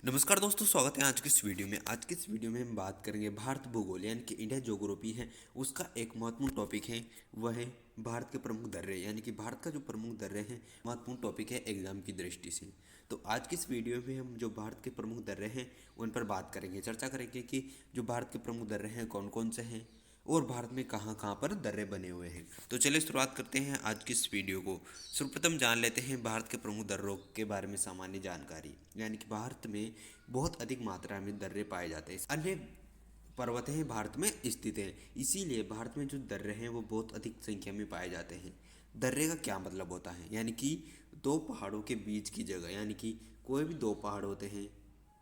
नमस्कार दोस्तों, स्वागत है आज की इस वीडियो में। आज की इस वीडियो में हम बात करेंगे भारत भूगोल यानी कि इंडिया ज्योग्राफी है उसका एक महत्वपूर्ण टॉपिक है। वह है भारत के प्रमुख दर्रे यानी कि भारत का जो प्रमुख दर्रे हैं महत्वपूर्ण टॉपिक है एग्जाम की दृष्टि से। तो आज की इस वीडियो में हम जो भारत के प्रमुख दर्रे हैं उन पर बात करेंगे, चर्चा करेंगे कि जो भारत के प्रमुख दर्रे हैं कौन कौन से हैं और भारत में कहाँ कहाँ पर दर्रे बने हुए हैं। तो चलिए शुरुआत करते हैं आज की इस वीडियो को। सर्वप्रथम जान लेते हैं भारत के प्रमुख दर्रों के बारे में सामान्य जानकारी। यानी कि भारत में बहुत अधिक मात्रा में दर्रे पाए जाते हैं। अन्य पर्वत हैं भारत में स्थित हैं, इसीलिए भारत में जो दर्रे हैं वो बहुत अधिक संख्या में पाए जाते हैं। दर्रे का क्या मतलब होता है, यानी कि दो पहाड़ों के बीच की जगह, यानी कि कोई भी दो पहाड़ होते हैं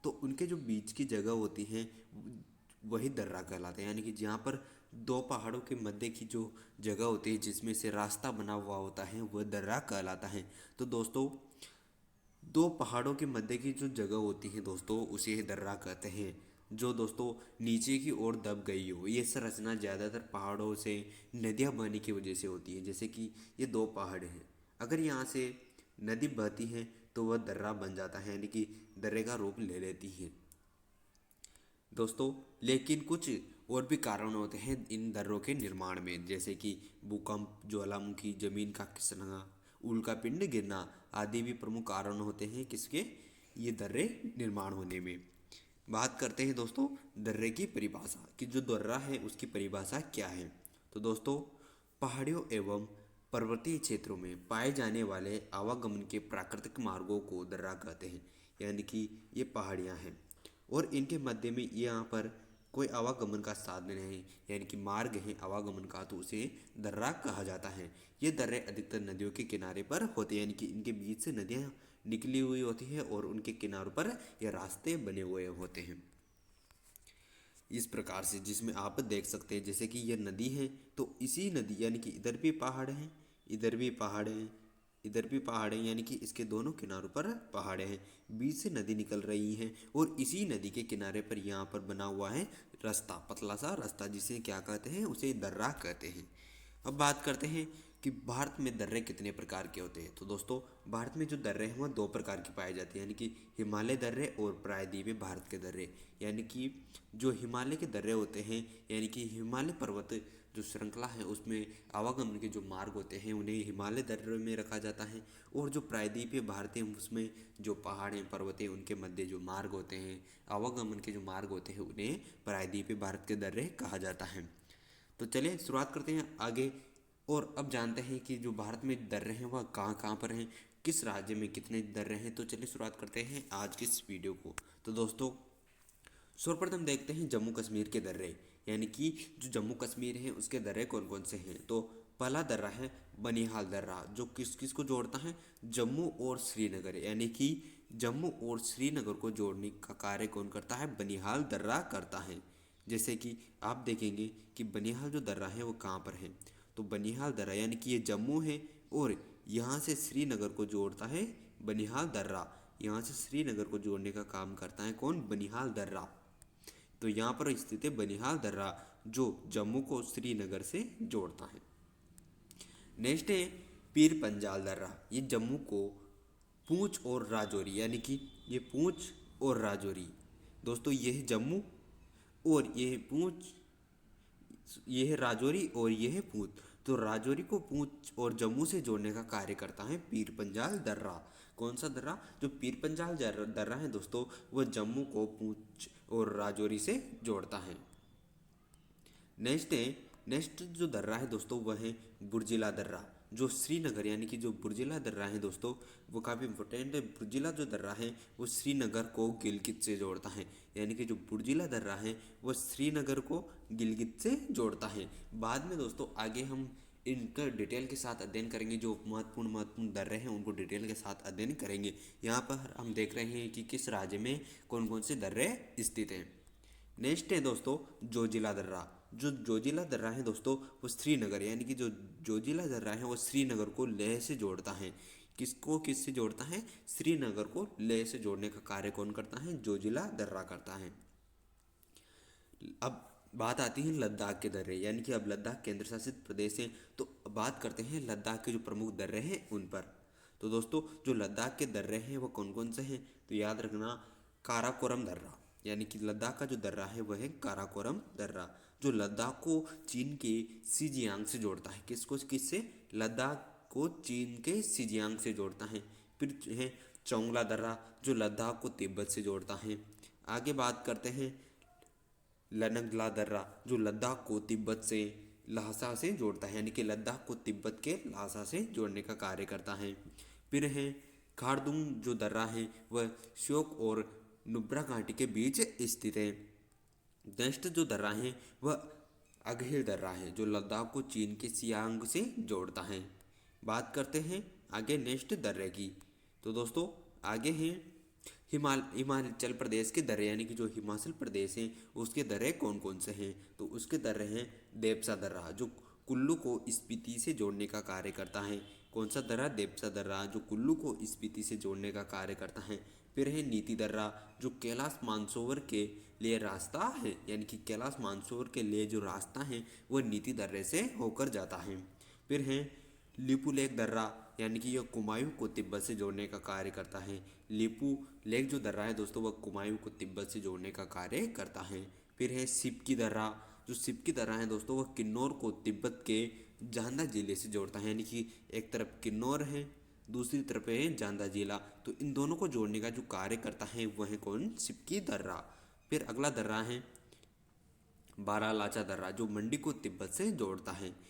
तो उनके जो बीच की जगह होती है वही दर्रा कहलाता है। यानी कि जहाँ पर दो पहाड़ों के मध्य की जो जगह होती है जिसमें से रास्ता बना हुआ होता है वह दर्रा कहलाता है। तो दोस्तों, दो पहाड़ों के मध्य की जो जगह होती है दोस्तों उसे दर्रा कहते हैं। जो दोस्तों नीचे की ओर दब गई हो, ये संरचना ज़्यादातर पहाड़ों से नदियाँ बहने की वजह से होती है। जैसे कि ये दो पहाड़ हैं, अगर यहाँ से नदी बहती है तो वह दर्रा बन जाता है, यानी कि दर्रे का रूप ले लेती है दोस्तों। लेकिन कुछ और भी कारण होते हैं इन दर्रों के निर्माण में, जैसे कि भूकंप, ज्वालामुखी, जमीन का खिसकना, उल्कापिंड गिरना आदि भी प्रमुख कारण होते हैं किसके, ये दर्रे निर्माण होने में। बात करते हैं दोस्तों दर्रे की परिभाषा कि जो दर्रा है उसकी परिभाषा क्या है। तो दोस्तों, पहाड़ियों एवं पर्वतीय क्षेत्रों में पाए जाने वाले आवागमन के प्राकृतिक मार्गों को दर्रा कहते हैं। यानी कि ये पहाड़ियाँ हैं और इनके मध्य में यहाँ पर कोई आवागमन का साधन है, यानी कि मार्ग है आवागमन का, तो उसे दर्रा कहा जाता है। ये दर्रे अधिकतर नदियों के किनारे पर होते हैं, यानी कि इनके बीच से नदियाँ निकली हुई होती है और उनके किनारों पर ये रास्ते बने हुए होते हैं इस प्रकार से, जिसमें आप देख सकते हैं जैसे कि ये नदी है तो इसी नदी यानी कि इधर भी पहाड़ हैं, इधर भी पहाड़ हैं, इधर भी पहाड़ हैं, यानी कि इसके दोनों किनारों पर पहाड़ हैं, बीच से नदी निकल रही है और इसी नदी के किनारे पर यहाँ पर बना हुआ है रास्ता, पतला सा रास्ता, जिसे क्या कहते हैं, उसे दर्रा कहते हैं। अब बात करते हैं कि भारत में दर्रे कितने प्रकार के होते हैं। तो दोस्तों, भारत में जो दर्रे हैं वह दो प्रकार की पाए जाते हैं, यानी कि हिमालय दर्रे और प्रायद्वीपीय भारत के दर्रे। यानी कि जो हिमालय के दर्रे होते हैं, यानी कि हिमालय पर्वत जो श्रृंखला है उसमें आवागमन के जो मार्ग होते हैं उन्हें हिमालय दर्रे में रखा जाता है। और जो प्रायद्वीपीय भारत है उसमें जो पहाड़ हैं, पर्वत हैं, उनके मध्य जो मार्ग होते हैं, आवागमन के जो मार्ग होते हैं, उन्हें प्रायद्वीपीय भारत के दर्रे कहा जाता है। तो चलिए शुरुआत करते हैं आगे और अब जानते हैं कि जो भारत में दर्रे हैं वह कहाँ कहाँ पर हैं, किस राज्य में कितने दर्रे हैं। तो चलिए शुरुआत करते हैं आज की इस वीडियो को। तो दोस्तों, सर्वप्रथम देखते हैं जम्मू कश्मीर के दर्रे, यानी कि जो जम्मू कश्मीर है उसके दर्रे कौन कौन से हैं। तो पहला दर्रा है बनिहाल दर्रा, जो किस किस को जोड़ता है, जम्मू और श्रीनगर, यानी कि जम्मू और श्रीनगर को जोड़ने का कार्य कौन करता है, बनिहाल दर्रा करता है। जैसे कि आप देखेंगे कि बनिहाल जो दर्रा है वो कहाँ पर है, तो बनिहाल दर्रा यानी कि ये जम्मू है और यहाँ से श्रीनगर को जोड़ता है बनिहाल दर्रा। यहाँ से श्रीनगर को जोड़ने का काम करता है कौन, बनिहाल दर्रा। तो यहाँ पर स्थित है बनिहाल दर्रा जो जम्मू को श्रीनगर से जोड़ता है। नेक्स्ट है पीर पंजाल दर्रा, ये जम्मू को पूंछ और राजौरी, यानी कि ये पूंछ और राजौरी दोस्तों, ये है जम्मू और ये है पूंछ, ये है राजौरी और ये है पूंछ। तो राजौरी को पूंछ और जम्मू से जोड़ने का कार्य करता है पीर पंजाल दर्रा। कौन सा दर्रा, जो पीर पंजाल दर्रा है दोस्तों, वह जम्मू को पूंछ और राजौरी से जोड़ता है। नेक्स्ट जो दर्रा है दोस्तों वह है बुर्जिला दर्रा, जो श्रीनगर यानी कि जो बुर्जिला दर्रा है दोस्तों वो काफ़ी इंपॉर्टेंट है। बुर्जिला जो दर्रा है वो श्रीनगर को गिलगित से जोड़ता है, यानी कि जो बुर्जिला दर्रा है वो श्रीनगर को गिलगित से जोड़ता है। बाद में दोस्तों आगे हम इनका डिटेल के साथ अध्ययन करेंगे, जो महत्वपूर्ण दर्रे हैं उनको डिटेल के साथ अध्ययन करेंगे। यहाँ पर हम देख रहे हैं कि किस राज्य में कौन कौन से दर्रे स्थित हैं। नेक्स्ट है दोस्तों जोजिला दर्रा, जो जोजिला दर्रा है दोस्तों वो श्रीनगर यानी कि जो जोजिला दर्रा है वो श्रीनगर को लेह से जोड़ता है। किसको किससे जोड़ता है, श्रीनगर को लेह से जोड़ने का कार्य कौन करता है, जोजिला दर्रा करता है। अब बात आती है लद्दाख के दर्रे, यानी कि अब लद्दाख केंद्र शासित प्रदेश है तो बात करते हैं लद्दाख के जो प्रमुख दर्रे हैं उन पर। तो दोस्तों, जो लद्दाख के दर्रे हैं वो कौन कौन से हैं, तो याद रखना काराकोरम दर्रा, यानी कि लद्दाख का जो दर्रा है वह है काराकोरम दर्रा, जो लद्दाख को चीन के सिजियांग से जोड़ता है। किसको किससे? लद्दाख को चीन के सिजियांग से जोड़ता है। फिर है चोंगला दर्रा, जो लद्दाख को तिब्बत से जोड़ता है। आगे बात करते हैं लनगला दर्रा, जो लद्दाख को तिब्बत से ल्हासा से जोड़ता है, यानी कि लद्दाख को तिब्बत के ल्हासा से जोड़ने का कार्य करता है। फिर है खारदुंग जो दर्रा है वह श्योक और नुब्रा घाटी के बीच स्थित है। नेक्स्ट जो दर्रा है वह अगहिर दर्रा है, जो लद्दाख को चीन के सियांग से जोड़ता है। बात करते हैं आगे नेक्स्ट दर्रे की। तो दोस्तों आगे हैं हिमाचल प्रदेश के दर्रे, यानी कि जो हिमाचल प्रदेश है उसके दर्रे कौन कौन से हैं? तो उसके दर्रे हैं देपसा दर्रा, जो कुल्लू को स्पीति से जोड़ने का कार्य करता है। कौन सा दर्रा? देपसा दर्रा, जो कुल्लू को स्पीति से जोड़ने का कार्य करता है। फिर है नीति दर्रा, जो कैलाश मानसरोवर के लिए रास्ता है, यानी कि कैलाश मानसरोवर के लिए जो रास्ता है वह नीति दर्रे से होकर जाता है। फिर है लिपू लेक दर्रा, यानी कि यह कुमायूं को तिब्बत से जोड़ने का कार्य करता है। लिपू लेक जो दर्रा है दोस्तों वह कुमायूं को तिब्बत से जोड़ने का कार्य करता है। फिर है सिपकी दर्रा, जो सिपकी दर्रा है दोस्तों वह किन्नौर को तिब्बत के जांदा जिले से जोड़ता है, यानी कि एक तरफ किन्नौर है दूसरी तरफ है जांदा जिला, तो इन दोनों को जोड़ने का जो कार्य करता है वह है कौन? सिपकी दर्रा। फिर अगला दर्रा है बारालाचा दर्रा, जो मंडी को तिब्बत से जोड़ता है।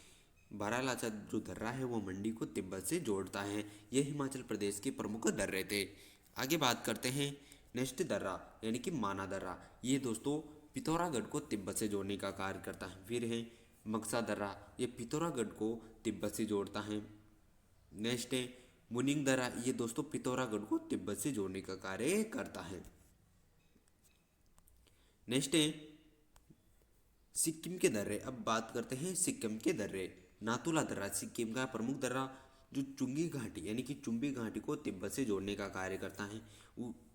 बारालाचा जो दर्रा है वो मंडी को तिब्बत से जोड़ता है। ये हिमाचल प्रदेश के प्रमुख दर्रे थे। आगे बात करते हैं नेक्स्ट दर्रा, यानी कि माना दर्रा। ये दोस्तों पिथौरागढ़ को तिब्बत से जोड़ने का कार्य करता है। फिर है मक्सा दर्रा, ये पिथौरागढ़ को तिब्बत से जोड़ता है। नेक्स्ट है मुनिंग दर्रा, ये दोस्तों पिथौरागढ़ को तिब्बत से जोड़ने का कार्य करता है। नेक्स्ट है सिक्किम के दर्रे। अब बात करते हैं सिक्किम के दर्रे। नाथुला दर्रा सिक्किम का प्रमुख दर्रा, जो चुंगी घाटी यानी कि चुंबी घाटी को तिब्बत से जोड़ने का कार्य करता है।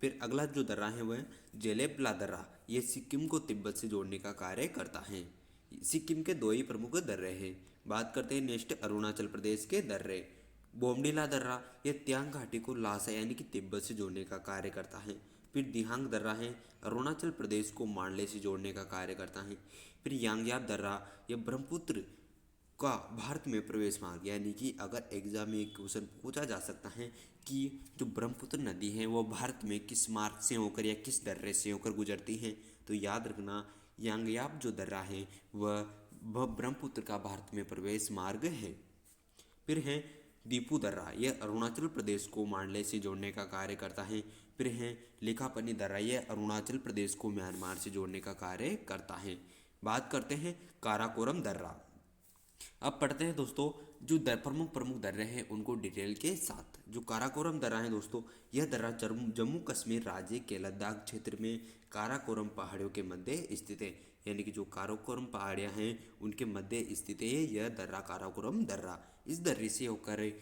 फिर अगला जो दर्रा है वह जेलेबला दर्रा, ये सिक्किम को तिब्बत से जोड़ने का कार्य करता है। सिक्किम के दो ही प्रमुख दर्रे हैं। बात करते हैं नेक्स्ट अरुणाचल प्रदेश के दर्रे। बोमडीला दर्रा, यह त्यांग घाटी को ल्हासा यानी कि तिब्बत से जोड़ने का कार्य करता है। फिर दिहांग दर्रा है, अरुणाचल प्रदेश को मांडले से जोड़ने का कार्य करता है। फिर यांगयाप दर्रा, यह ब्रह्मपुत्र का भारत में प्रवेश मार्ग, यानी कि अगर एग्जाम में एक क्वेश्चन पूछा जा सकता है कि जो ब्रह्मपुत्र नदी है वो भारत में किस मार्ग से होकर या किस दर्रे से होकर गुजरती है, तो याद रखना यांगयाप जो दर्रा है वह ब्रह्मपुत्र का भारत में प्रवेश मार्ग है। फिर है दीपू दर्रा, यह अरुणाचल प्रदेश को मांडले से जोड़ने का कार्य करता है। फिर है लिखापनी दर्रा, यह अरुणाचल प्रदेश को म्यांमार से जोड़ने का कार्य करता है। बात करते हैं काराकोरम दर्रा। अब पढ़ते हैं दोस्तों जो प्रमुख दर्रे हैं उनको डिटेल के साथ। जो काराकोरम दर्रा है दोस्तों, यह दर्रा जम्मू कश्मीर राज्य के लद्दाख क्षेत्र में काराकोरम पहाड़ियों के मध्य स्थित है, यानी कि जो काराकोरम पहाड़ियाँ हैं उनके मध्य स्थित है यह दर्रा काराकोरम दर्रा। इस दर्रे से होकर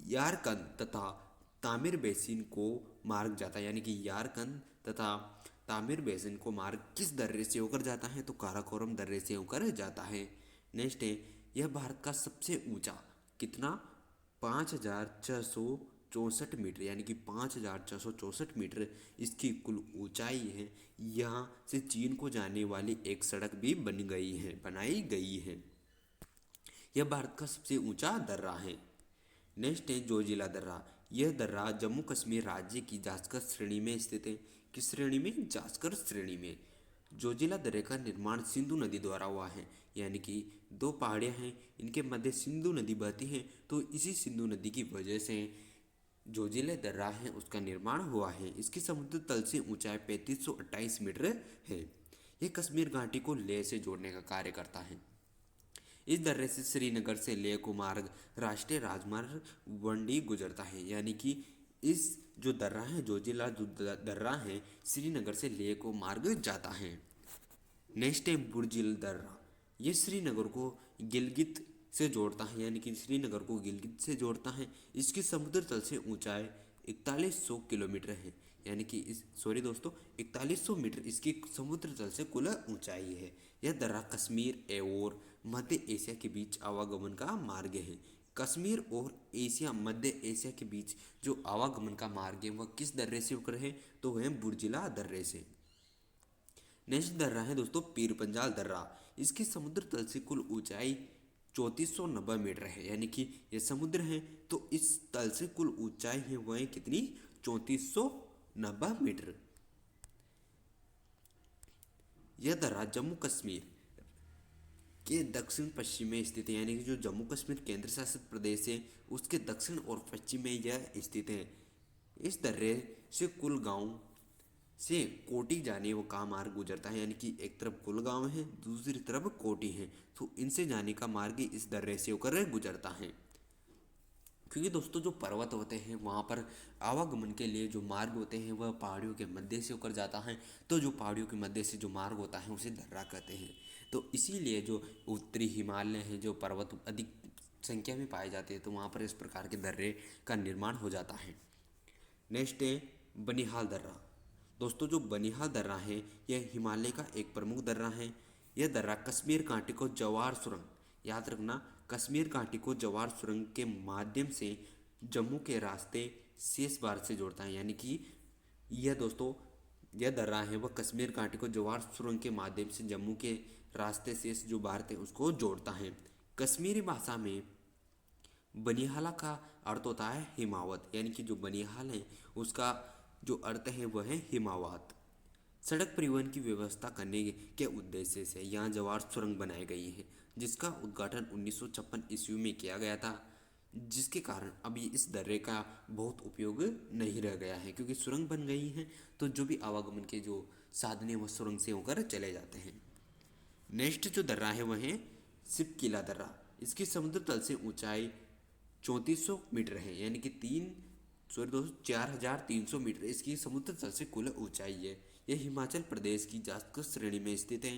यारकंद तथा तामिर बेसिन को मार्ग जाता है, यानी कि यारकंद तथा तामिर बेसिन को मार्ग किस दर्रे से होकर जाता है, तो काराकोरम दर्रे से होकर जाता है। नेक्स्ट है यह भारत का सबसे ऊंचा कितना 5,664 मीटर, यानी कि 5,664 मीटर इसकी कुल ऊंचाई है। यहाँ से चीन को जाने वाली एक सड़क भी बनाई गई है। यह भारत का सबसे ऊंचा दर्रा है। नेक्स्ट है जोजिला दर्रा। यह दर्रा जम्मू कश्मीर राज्य की जास्कर श्रेणी में स्थित है। किस श्रेणी में? जास्कर श्रेणी में। जोजिला दर्रे का निर्माण सिंधु नदी द्वारा हुआ है, यानी कि दो पहाड़ियाँ हैं इनके मध्य सिंधु नदी बहती है, तो इसी सिंधु नदी की वजह से जोजिला दर्रा है उसका निर्माण हुआ है। इसकी समुद्र तल से ऊंचाई 3528 मीटर है। यह कश्मीर घाटी को लेह से जोड़ने का कार्य करता है। इस दर्रे से श्रीनगर से लेह को मार्ग राष्ट्रीय राजमार्ग वंडी गुजरता है, यानी कि इस जो दर्रा है जोजिला जो दर्रा है श्रीनगर से लेह को मार्ग जाता है। नेक्स्ट है बुर्जिल दर्रा। ये श्रीनगर को गिलगित से जोड़ता है, यानी कि श्रीनगर को गिलगित से जोड़ता है। इसकी समुद्र तल से ऊंचाई 4100 किलोमीटर है, यानी कि 4100 मीटर इसकी समुद्र तल से कुल ऊंचाई है। यह दर्रा कश्मीर और मध्य एशिया के बीच आवागमन का मार्ग है। कश्मीर और एशिया मध्य एशिया के बीच जो आवागमन का मार्ग है वह किस दर्रे से होकर है, तो वह बुर्जिला दर्रे से। नेक्स्ट दर्रा है दोस्तों पीर पंजाल दर्रा। इसकी समुद्र तल से कुल ऊंचाई 3490 मीटर है, यानी कि ये समुद्र है तो इस तल से कुल ऊंचाई है वह कितनी, 3490 मीटर। यह दर्रा जम्मू कश्मीर के दक्षिण पश्चिम में स्थित है, यानी कि जो जम्मू कश्मीर केंद्र शासित प्रदेश है उसके दक्षिण और पश्चिम में यह स्थित है। इस दर्रे से कुल गांव से कोटी जाने वो का मार्ग गुजरता है, यानी कि एक तरफ कुलगांव है दूसरी तरफ कोटी है, तो इनसे जाने का मार्ग इस दर्रे से होकर गुजरता है। क्योंकि दोस्तों जो पर्वत होते हैं वहाँ पर आवागमन के लिए जो मार्ग होते हैं वह पहाड़ियों के मध्य से होकर जाता है, तो जो पहाड़ियों के मध्य से जो मार्ग होता है उसे दर्रा कहते हैं। तो इसीलिए जो उत्तरी हिमालय हैं जो पर्वत अधिक संख्या में पाए जाते हैं तो वहाँ पर इस प्रकार के दर्रे का निर्माण हो जाता है। नेक्स्ट है बनिहाल दर्रा। दोस्तों जो बनिहाल दर्रा है यह हिमालय का एक प्रमुख दर्रा है। यह दर्रा कश्मीर घाटी को जवार सुरंग, याद रखना, कश्मीर घाटी को जवार सुरंग के माध्यम से जम्मू के रास्ते शेष भारत से जोड़ता है, यानी कि यह दोस्तों यह दर्रा है वह कश्मीर घाटी को जवार सुरंग के माध्यम से जम्मू के रास्ते से जो भारत है उसको जोड़ता है। कश्मीरी भाषा में बनिहाला का अर्थ होता है हिमावत, यानी कि जो बनिहाल है उसका जो अर्थ है वह है हिमावत। सड़क परिवहन की व्यवस्था करने के उद्देश्य से यहाँ जवार सुरंग बनाई गई है, जिसका उद्घाटन 1956 ईस्वी में किया गया था, जिसके कारण अभी इस दर्रे का बहुत उपयोग नहीं रह गया है, क्योंकि सुरंग बन गई है तो जो भी आवागमन के जो साधन है वह सुरंग से होकर चले जाते हैं। नेक्स्ट जो दर्रा है वह है सिपकिला दर्रा। इसकी समुद्र तल से ऊंचाई 3400 मीटर है, यानी कि 4300 मीटर इसकी समुद्र तल से कुल ऊंचाई है। यह हिमाचल प्रदेश की जास्कर श्रेणी में स्थित है।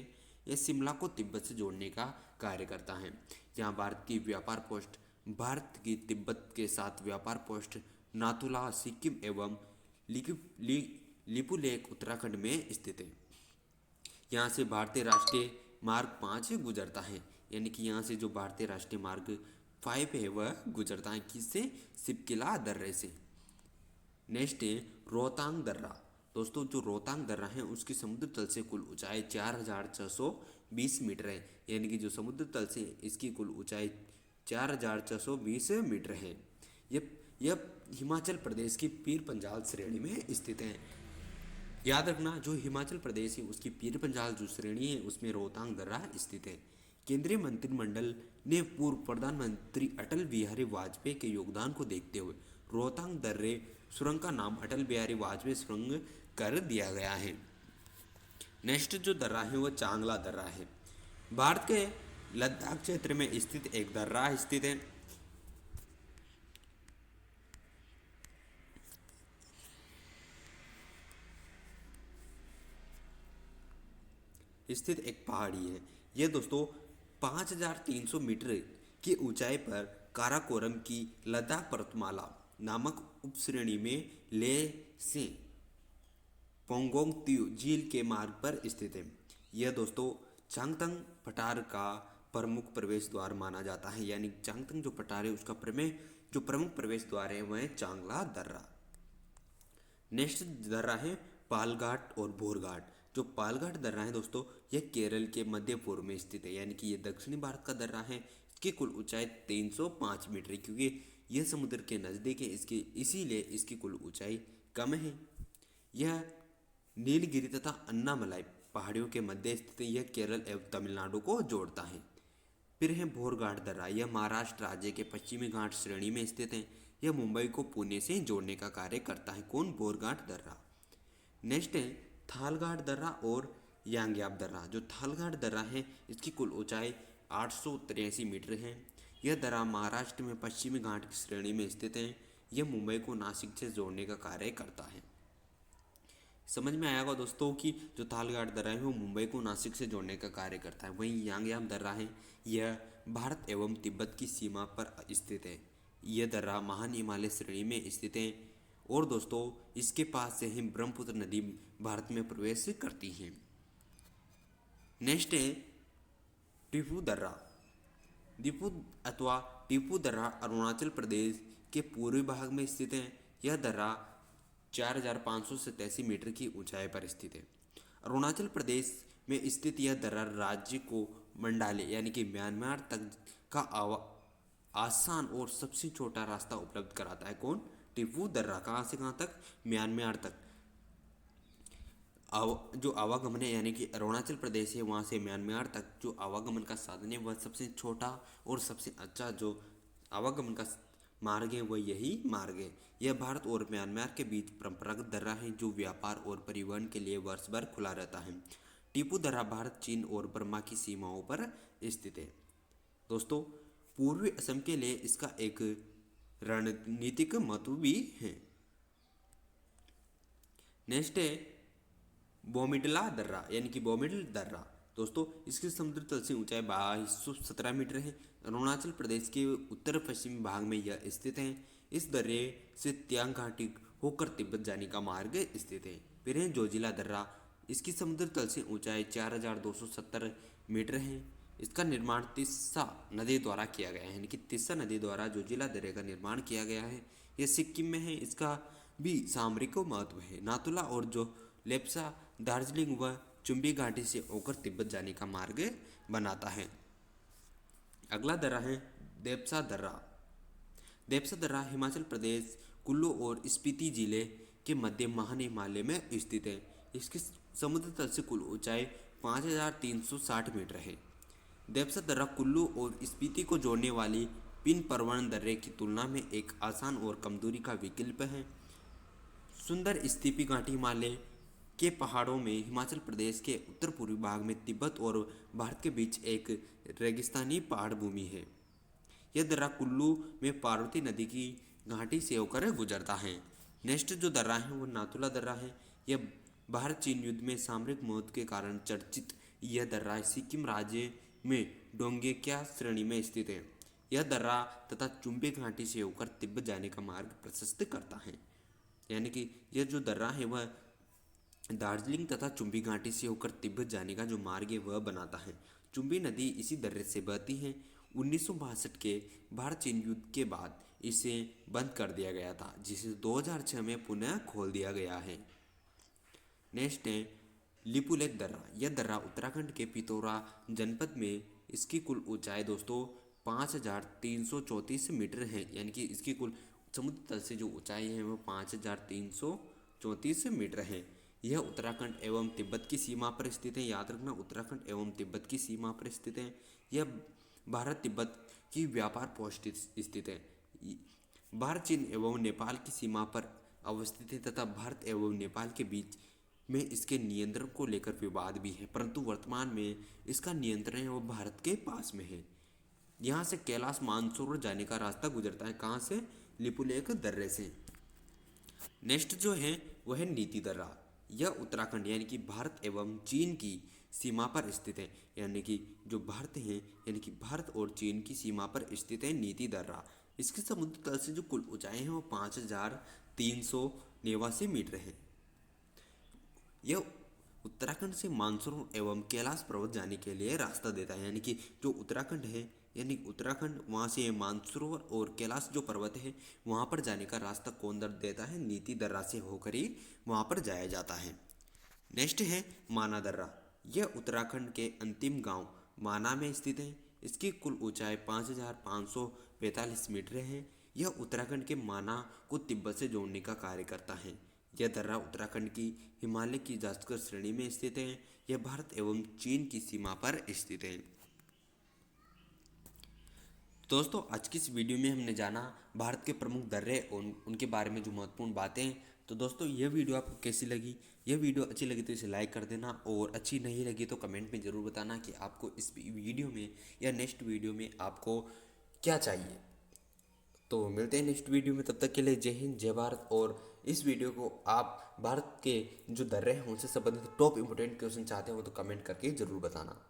यह शिमला को तिब्बत से जोड़ने का कार्य करता है। यहाँ भारत की व्यापार पोस्ट, भारत की तिब्बत के साथ व्यापार पोस्ट नाथुला सिक्किम एवं लिपुलेख उत्तराखंड में स्थित है। यहाँ से भारतीय राष्ट्रीय मार्ग 5 गुजरता है, यानी कि यहाँ से जो भारतीय राष्ट्रीय मार्ग 5 है वह गुजरता है, किससे, सिपकिला दर्रे से। नेक्स्ट है रोहतांग दर्रा। दोस्तों जो रोहतांग दर्रा है उसकी समुद्र तल से कुल ऊंचाई 4620 मीटर है, यानी कि जो समुद्र तल से इसकी कुल ऊंचाई 4620 मीटर है। यह हिमाचल प्रदेश की पीर पंजाल श्रेणी में स्थित है। याद रखना जो हिमाचल प्रदेश है उसकी पीर पंजाल जो श्रेणी है उसमें रोहतांग दर्रा स्थित है। केंद्रीय मंत्रिमंडल ने पूर्व प्रधानमंत्री अटल बिहारी वाजपेयी के योगदान को देखते हुए रोहतांग दर्रे सुरंग का नाम अटल बिहारी वाजपेयी सुरंग कर दिया गया है। नेक्स्ट जो दर्रा है वह चांगला दर्रा है। भारत के लद्दाख क्षेत्र में स्थित एक दर्रा स्थित है। स्थित एक पहाड़ी है। यह दोस्तों 5300 मीटर की ऊंचाई पर काराकोरम की लद्दाख पर्वतमाला नामक उपश्रेणी में लेह से पोंगोंग त्यू झील के मार्ग पर स्थित है। यह दोस्तों चांगथंग पठार का प्रमुख प्रवेश द्वार माना जाता है, यानी चांगथंग जो पठार है उसका प्रमुख प्रवेश द्वार है वह है चांगला दर्रा। नेक्स्ट दर्रा है पालघाट और भोरघाट। जो पालघाट दर्रा है दोस्तों यह केरल के मध्य पूर्व में स्थित है, यानी कि यह दक्षिणी भारत का दर्रा है। इसकी कुल ऊंचाई 305 मीटर है, क्योंकि यह समुद्र के नज़दीक है इसके इसीलिए इसकी कुल ऊंचाई कम है। यह नीलगिरी तथा अन्नामलाई पहाड़ियों के मध्य स्थित है। यह केरल एवं तमिलनाडु को जोड़ता है। फिर है भोरघाट दर्रा। यह महाराष्ट्र राज्य के पश्चिमी घाट श्रेणी में स्थित है। यह मुंबई को पुणे से जोड़ने का कार्य करता है। कौन, भोरघाट दर्रा। नेक्स्ट है थालघाट दर्रा और यांग्याब दर्रा। जो थालघाट दर्रा है इसकी कुल ऊंचाई 883 मीटर है। यह दर्रा महाराष्ट्र में पश्चिमी घाट की श्रेणी में स्थित है। यह मुंबई को नासिक से जोड़ने का कार्य करता है। समझ में आया होगा दोस्तों कि जो थालघाट दर्रा है वो मुंबई को नासिक से जोड़ने का कार्य करता है। वहीं यांग्याब दर्रा है यह भारत एवं तिब्बत की सीमा पर स्थित है। यह दर्रा महान हिमालय श्रेणी में स्थित है और दोस्तों इसके पास से ही ब्रह्मपुत्र नदी भारत में प्रवेश करती है। नेक्स्ट है टिपू दर्रा। दीपू अथवा टीपू दर्रा अरुणाचल प्रदेश के पूर्वी भाग में स्थित है। यह दर्रा 4,587 मीटर की ऊंचाई पर स्थित है। अरुणाचल प्रदेश में स्थित यह दर्रा राज्य को मंडाले यानी कि म्यांमार तक का आसान और सबसे छोटा रास्ता उपलब्ध कराता है। कौन? टीपू दर्रा। कहाँ से कहाँ तक? म्यांमार तक। जो आवागमन है यानी कि अरुणाचल प्रदेश है वहाँ से म्यांमार तक जो आवागमन का साधन है वह सबसे छोटा और सबसे अच्छा जो आवागमन का मार्ग है वह यही मार्ग है। यह भारत और म्यांमार के बीच परंपरागत दर्रा है जो व्यापार और परिवहन के लिए वर्ष भर खुला रहता है। टीपू दर्रा भारत, चीन और बर्मा की सीमाओं पर स्थित है। दोस्तों, पूर्वी असम के लिए इसका एक रणनीतिक महत्व भी है। नेक्स्ट है बोमिडला दर्रा यानी कि बोमिडल दर्रा। दोस्तों, इसकी समुद्र तल से ऊंचाई 2217 मीटर है। अरुणाचल प्रदेश के उत्तर पश्चिमी भाग में यह स्थित है। इस दर्रे से त्यांग घाटी होकर तिब्बत जाने का मार्ग स्थित है। फिर है जोजिला दर्रा। इसकी समुद्र तल से ऊंचाई 4270 मीटर है। इसका निर्माण तिस्सा नदी द्वारा किया गया है यानी कि तिस्सा नदी द्वारा जोजिला दर्रे का निर्माण किया गया है। यह सिक्किम में है। इसका भी सामरिक महत्व है। नाथुला और जो लेप्सा दार्जिलिंग व चुंबी घाटी से होकर तिब्बत जाने का मार्ग बनाता है। अगला दर्रा है देपसा दर्रा। देपसा दर्रा हिमाचल प्रदेश, कुल्लू और स्पीति जिले के मध्य महान हिमालय में स्थित है। इसकी समुद्र तल से कुल ऊंचाई 5360 मीटर है। देपसा दर्रा कुल्लू और स्पीति को जोड़ने वाली पिन पर्वण दर्रे की तुलना में एक आसान और कम दूरी का विकल्प है। सुंदर स्पीति घाटी हिमालय के पहाड़ों में हिमाचल प्रदेश के उत्तर पूर्वी भाग में तिब्बत और भारत के बीच एक रेगिस्तानी पहाड़ भूमि है। यह दर्रा कुल्लू में पार्वती नदी की घाटी से होकर गुजरता है। नेक्स्ट जो दर्रा है वो नाथुला दर्रा है। यह भारत चीन युद्ध में सामरिक महत्व के कारण चर्चित यह दर्रा सिक्किम राज्य में डोंगेक्या श्रेणी में स्थित है। यह दर्रा तथा चुंबे घाटी से होकर तिब्बत जाने का मार्ग प्रशस्त करता है। यानी कि यह जो दर्रा है वह दार्जिलिंग तथा चुंबी घाटी से होकर तिब्बत जाने का जो मार्ग है वह बनाता है। चुंबी नदी इसी दर्रे से बहती है। 1962 के भारत चीन युद्ध के बाद इसे बंद कर दिया गया था, जिसे 2006 में पुनः खोल दिया गया है। नेक्स्ट है लिपुलेख दर्रा। यह दर्रा उत्तराखंड के पिथौरा जनपद में इसकी कुल ऊंचाई दोस्तों 5334 मीटर है। यानी कि इसकी कुल समुद्र तल से जो ऊंचाई है वो 5334 मीटर है। यह उत्तराखंड एवं तिब्बत की सीमा पर स्थित है। याद रखना, उत्तराखंड एवं तिब्बत की सीमा पर स्थित है। यह भारत तिब्बत की व्यापार पोस्ट स्थित है। भारत चीन एवं नेपाल की सीमा पर अवस्थित है तथा भारत एवं नेपाल के बीच में इसके नियंत्रण को लेकर विवाद भी है, परंतु वर्तमान में इसका नियंत्रण है वो भारत के पास में है। यहाँ से कैलाश मानसरोवर जाने का रास्ता गुजरता है। कहाँ से? लिपुलेख दर्रे से। नेक्स्ट जो है वह है नीति दर्रा। यह उत्तराखंड यानी कि भारत एवं चीन की सीमा पर स्थित है। यानी कि जो भारत है यानी कि भारत और चीन की सीमा पर स्थित है नीति दर्रा। इसके समुद्र तल से जो कुल ऊंचाई है वो 5389 मीटर है। यह उत्तराखंड से मानसरोवर एवं कैलाश पर्वत जाने के लिए रास्ता देता है। यानी कि जो उत्तराखंड है यानी उत्तराखंड वहाँ से मानसरोवर और कैलाश जो पर्वत है वहाँ पर जाने का रास्ता कौन देता है? नीति दर्रा से होकर ही वहाँ पर जाया जाता है। नेक्स्ट है माना दर्रा। यह उत्तराखंड के अंतिम गांव माना में स्थित है। इसकी कुल ऊंचाई 5545 मीटर है। यह उत्तराखंड के माना को तिब्बत से जोड़ने का कार्य करता है। यह दर्रा उत्तराखंड की हिमालय की जास्कर श्रेणी में स्थित है। यह भारत एवं चीन की सीमा पर स्थित है। दोस्तों, आज की इस वीडियो में हमने जाना भारत के प्रमुख दर्रे और उनके बारे में जो महत्वपूर्ण बातें हैं। तो दोस्तों, यह वीडियो आपको कैसी लगी? यह वीडियो अच्छी लगी तो इसे लाइक कर देना और अच्छी नहीं लगी तो कमेंट में ज़रूर बताना कि आपको इस वीडियो में या नेक्स्ट वीडियो में आपको क्या चाहिए। तो मिलते हैं नेक्स्ट वीडियो में, तब तक के लिए जय हिंद, जय भारत। और इस वीडियो को आप भारत के जो दर्रे हैं उनसे संबंधित टॉप इंपोर्टेंट क्वेश्चन चाहते हो तो कमेंट करके ज़रूर बताना।